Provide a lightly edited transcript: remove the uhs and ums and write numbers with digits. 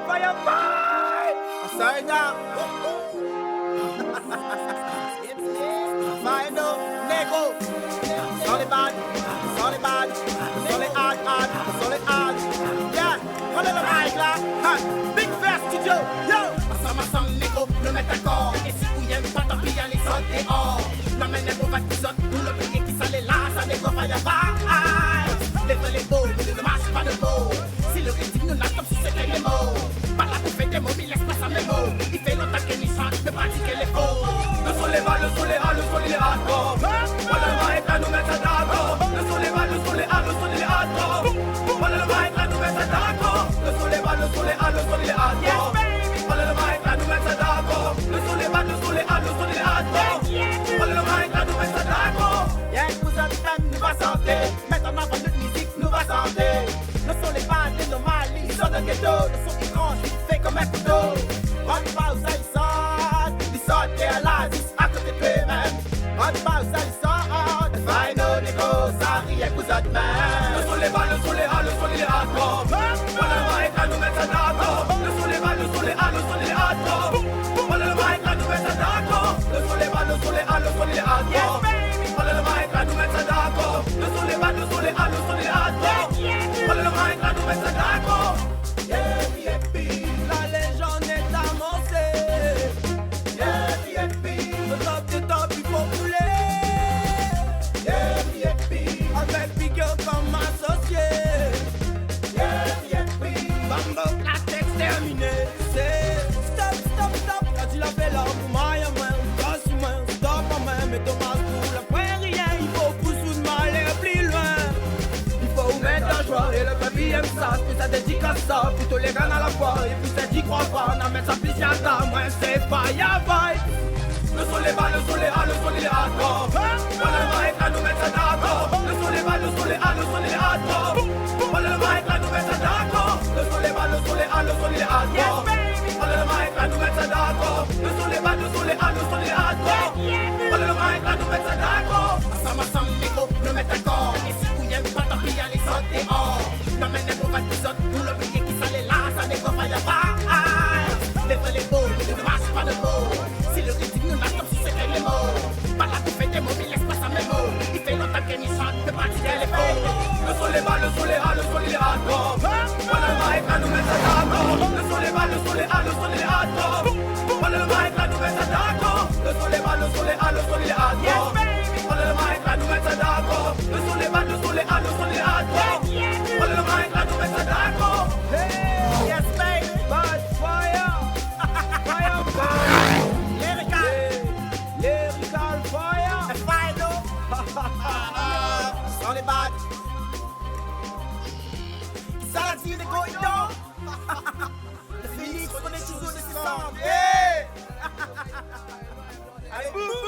Fire fight! Asayna. Final, Nego. Solid bad, solid bad, solid hard, solid hard. Yeah, on est le mic là. Big Fast Studio, yo. Ensemble, Nego, le mettre d'accord. Et si vous y'aime pas, tant pis, y'a les autres dehors. L'emmène les mauvais qui sautent, nous le pays qui s'allait là, ça Nego fire fight. Les vrais les beaux, mais ne marche pas de mots. Si le rythme nous n'a comme si c'était les mots. Par là, vous faites des mots, mais laisse pas ça mes mots. Il fait longtemps qu'il n'y chante, de pratiquer les faux. Le son les va, le son les a, le son les hardcore. Voilà le mic là, nous mettre ça d'accord. Le son les va, le son les a, le son les hardcore. Voilà le mic là, nous mettre ça d'accord. Le son les va, le son les a, le son les hardcore. Voilà le mic là, nous mettre ça d'accord. Le son les va, le son les a, le son les hardcore. Voilà le mic là, nous mettre ça d'accord. Y'a une cousin de femme, nous va santé. Mettre en avant notre musique, nous va santé. Le son les pas des normales, ils sont dans le ghetto. Le son qui tranche, il fait comme un couteau. On va où ça ils sortent. Ils sortent, t'es à l'Asie, à côté de eux-mêmes. On va où ça ils sortent. Final, Nego, ça rit à cousin de main. Le son les va, le son les a, le son les hardcore. Voilà le mic là, nous mettre ça d'accord. Le son les va, le son les a, le son les hardcore. Voilà le mic là, nous mettre ça d'accord. Le son les va, le son les a, le son les hardcore. Voilà le mic là, nous mettre ça d'accord. Le son les va, le son les a, le son les hardcore. Voilà le mic là, nous mettre ça d'accord. La légende est amorcée. Le top du top, il faut couler. Avec Bigger comme associé. Bambo, la texte terminée. C'est stop, stop, stop. Quand tu l'appelles là, pour moi, y'a moins. Gosse humain, stop en main. Mais Thomas, pour la point rien. Il faut pousser de mal et plus loin. Il faut mettre en joie. Et le baby aime ça. Puis ça dédique à ça. Plutôt les gars à la fois. Et puis ça dit croit pas. On a mettre ça plus à ta. Moi, c'est pas ya vibe. Le son les va, le son les a, le son les hardcore. Voilà le mic là, nous mettre ça d'accord. Le son les va, le son les a, le son les hardcore. Voilà le mic là, nous mettre ça d'accord. Le son les va, le son les a, le son les hardcore. Voilà le mic là, nous mettre ça d'accord. Le son les va, le son les a, le son les hardcore. Voilà le mic là, nous mettre ça d'accord. Ensemble, Nego, le mettre d'accord. Et si vous y'aime pas, tant pis, y'a les autres dehors. L'emmène les mauvais qui sautent, nous le pays qui s'allait là, ça Nego fire fight. Les vrais les beaux, mais ne marche pas de mots. Si le rythme nous n'a comme si c'était les mots. Par là, vous faites des mots, mais laisse pas ça mes mots. Il fait longtemps qu'il n'y chante, de pratiquer les faux. Le son les va, le son les a, le son les hardcore. Voilà le mic là, nous mettre ça d'accord. Le son les va, le son les a, le son les hardcore. Voilà le mic là, nous mettre ça d'accord. Le son les va, le son les a, le son les hardcore. Voilà le mic là, nous mettre ça d'accord. Le son les va, le son les a, le son les hardcore. Voilà le mic là, nous mettre ça d'accord. Yes, baby. Bad fire, fire fire, Lyrical. lyrical fire. The final. Solid bad. Ça dit Nego, you know. The Phoenix, on est toujours ensemble. Yeah. Allez, boum.